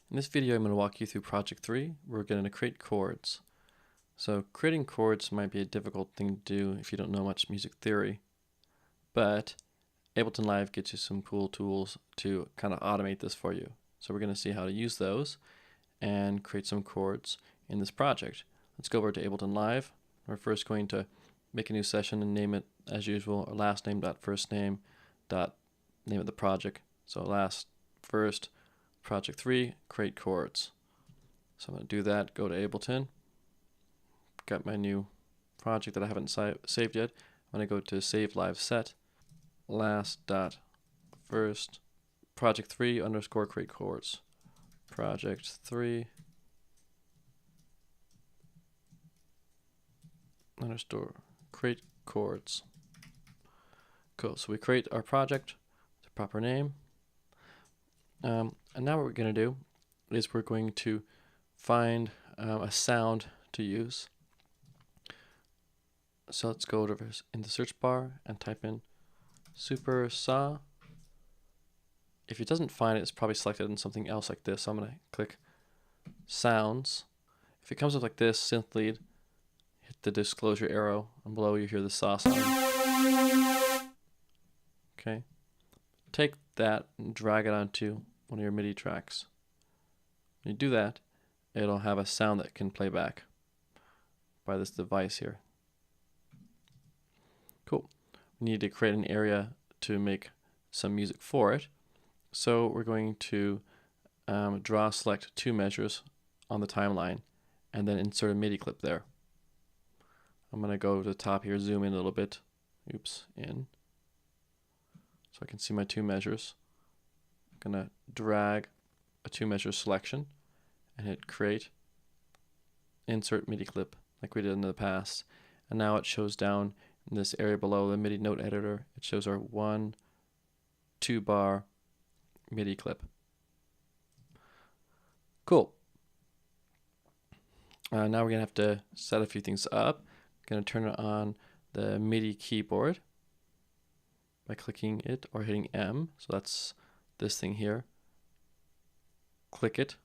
In this video, I'm going to walk you through Project 3. We're going to create chords. So creating chords might be a difficult thing to do if you don't know much music theory, but Ableton Live gets you some cool tools to kind of automate this for you. So we're going to see how to use those and create some chords in this project. Let's go over to Ableton Live. We're first going to make a new session and name it as usual, or last name dot first name dot name of the project. So last, first, Project 3, create chords. So I'm going to do that, go to Ableton. Got my new project that I haven't saved yet. I'm going to go to Save Live Set, last dot first, Project 3 underscore create chords. Project 3 underscore create chords. Cool, so we create our project, the proper name. And now what we're going to do is we're going to find a sound to use. So let's go over in the search bar and type in super saw. If it doesn't find it, it's probably selected in something else like this. So I'm going to click sounds. If it comes up like this, synth lead, hit the disclosure arrow, and below you hear the saw sound. Okay. Take that and drag it onto one of your MIDI tracks. When you do that, it'll have a sound that can play back by this device here. Cool. We need to create an area to make some music for it. So we're going to select two measures on the timeline and then insert a MIDI clip there. I'm going to go to the top here, zoom in a little bit. Oops, in. So I can see my two measures. I'm going to drag a two measure selection and hit create, insert MIDI clip like we did in the past. And now it shows down in this area below the MIDI note editor. It shows our 1, 2 bar MIDI clip. Cool. Now we're going to have to set a few things up. I'm going to turn on the MIDI keyboard by clicking it or hitting M. So that's this thing here. Click it,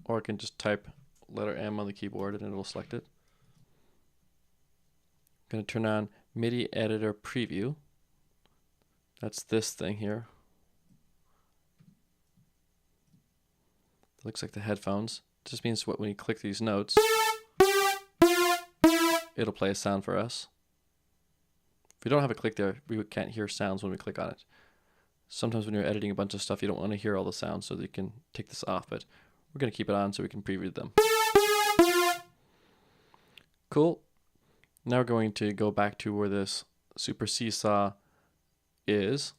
or I can just type letter M on the keyboard and it'll select it. I'm going to turn on MIDI editor preview. That's this thing here. It looks like the headphones. It just means when you click these notes, it'll play a sound for us. If we don't have a click there, we can't hear sounds when we click on it. Sometimes when you're editing a bunch of stuff, you don't want to hear all the sounds, so you can take this off, but we're going to keep it on so we can preview them. Cool. Now we're going to go back to where this super seesaw is.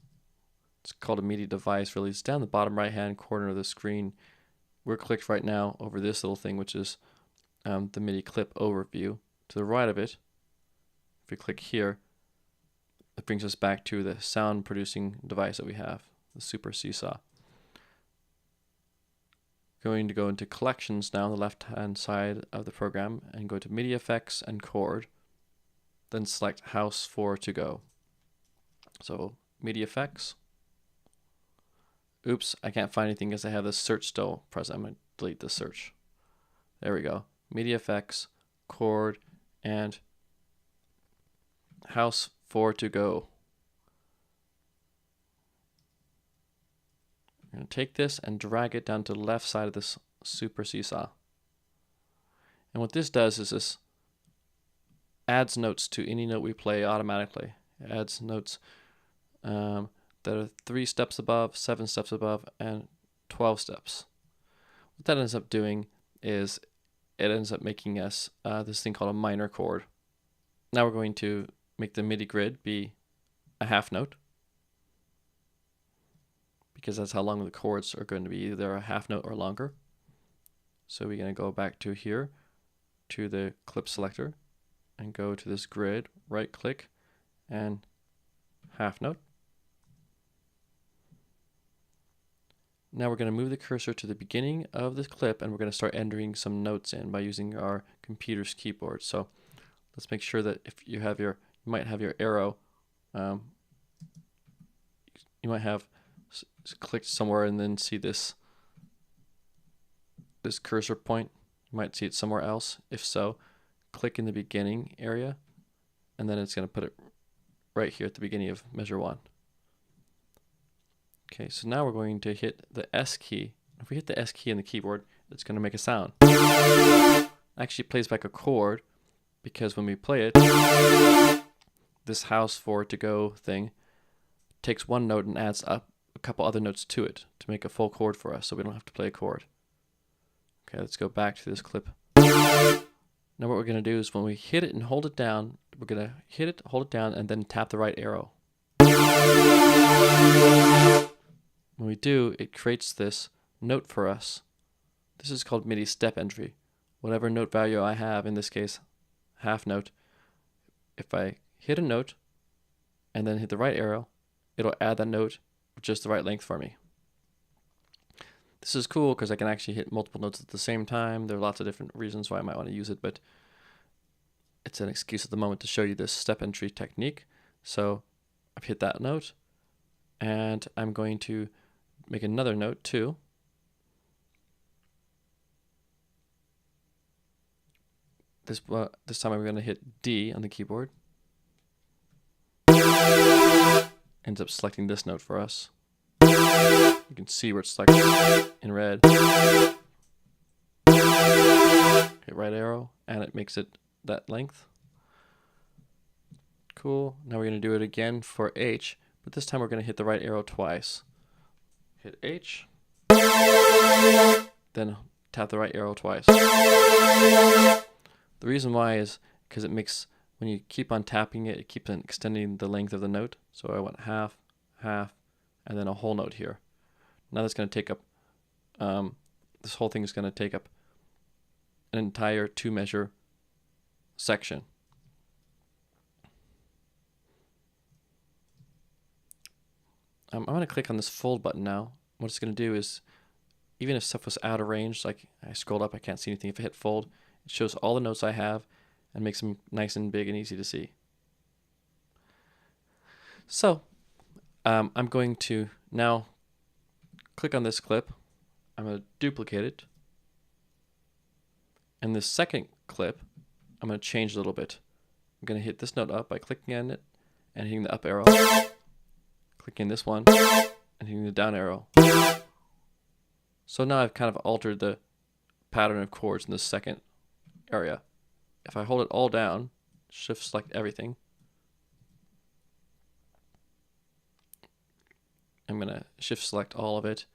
It's called a MIDI device, really. It's down the bottom right-hand corner of the screen. We're clicked right now over this little thing, which is the MIDI clip overview. To the right of it, if we click here, it brings us back to the sound producing device that we have, the super seesaw. Going to go into collections now on the left hand side of the program and go to MIDI effects and chord, then select house 4 to go. So MIDI effects. Oops, I can't find anything because I have this search still present. I'm going to delete this search. There we go. MIDI effects, chord, and house 4 to go. I'm going to take this and drag it down to the left side of this super seesaw. And what this does is this adds notes to any note we play automatically. It adds notes that are 3 steps above, 7 steps above, and 12 steps. What that ends up doing is it ends up making us this thing called a minor chord. Now we're going to make the MIDI grid be a half note, because that's how long the chords are going to be, either a half note or longer. So we're going to go back to here, to the clip selector, and go to this grid, right click, and half note. Now we're going to move the cursor to the beginning of this clip, and we're going to start entering some notes in by using our computer's keyboard. So let's make sure that if you have you might have your arrow, you might have clicked somewhere and then see this this cursor point. You might see it somewhere else. If so, click in the beginning area, and then it's going to put it right here at the beginning of measure 1. Okay, so now we're going to hit the S key. If we hit the S key in the keyboard, it's going to make a sound. It actually plays back a chord, because when we play it, this house 4 to go thing takes one note and adds up a couple other notes to it to make a full chord for us, so we don't have to play a chord. Okay, let's go back to this clip. Now what we're going to do is when we hit it and hold it down, we're going to hit it, hold it down, and then tap the right arrow. When we do, it creates this note for us. This is called MIDI step entry. Whatever note value I have, in this case, half note, if I hit a note and then hit the right arrow, it'll add that note with just the right length for me. This is cool because I can actually hit multiple notes at the same time. There are lots of different reasons why I might want to use it, but it's an excuse at the moment to show you this step entry technique. So I've hit that note, and I'm going to make another note too. This time I'm going to hit D on the keyboard. Ends up selecting this note for us. You can see where it's selected in red. Hit right arrow, and it makes it that length. Cool. Now we're going to do it again for H, but this time we're going to hit the right arrow twice. Hit H, then tap the right arrow twice. The reason why is because it makes, when you keep on tapping it, it keeps on extending the length of the note. So I want half, half, and then a whole note here. Now that's going to take up, this whole thing is going to take up an entire 2 measure section. I'm going to click on this fold button now. What it's going to do is, even if stuff was out of range, like I scrolled up, I can't see anything. If I hit fold, it shows all the notes I have and makes them nice and big and easy to see. So I'm going to now click on this clip. I'm going to duplicate it. And this second clip, I'm going to change a little bit. I'm going to hit this note up by clicking on it and hitting the up arrow. Clicking this one and hitting the down arrow. So now I've kind of altered the pattern of chords in this second area. If I hold it all down, shift select everything, I'm going to shift select all of it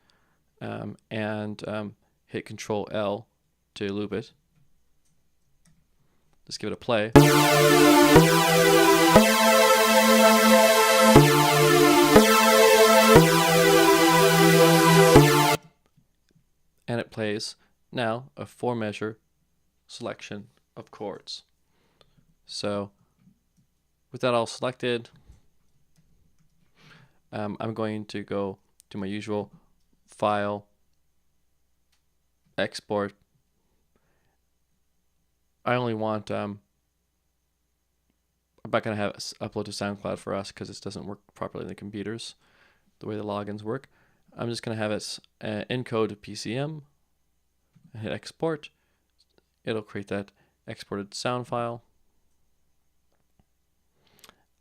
and hit Control L to loop it. Let's give it a play. And it plays now a 4 measure selection of chords. So with that all selected, I'm going to go to my usual file, export. I only want, I'm not going to have it upload to SoundCloud for us because this doesn't work properly in the computers, the way the logins work. I'm just going to have it encode PCM, hit export. It'll create that exported sound file.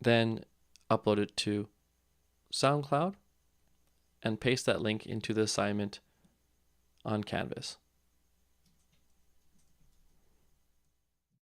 Then upload it to SoundCloud and paste that link into the assignment on Canvas.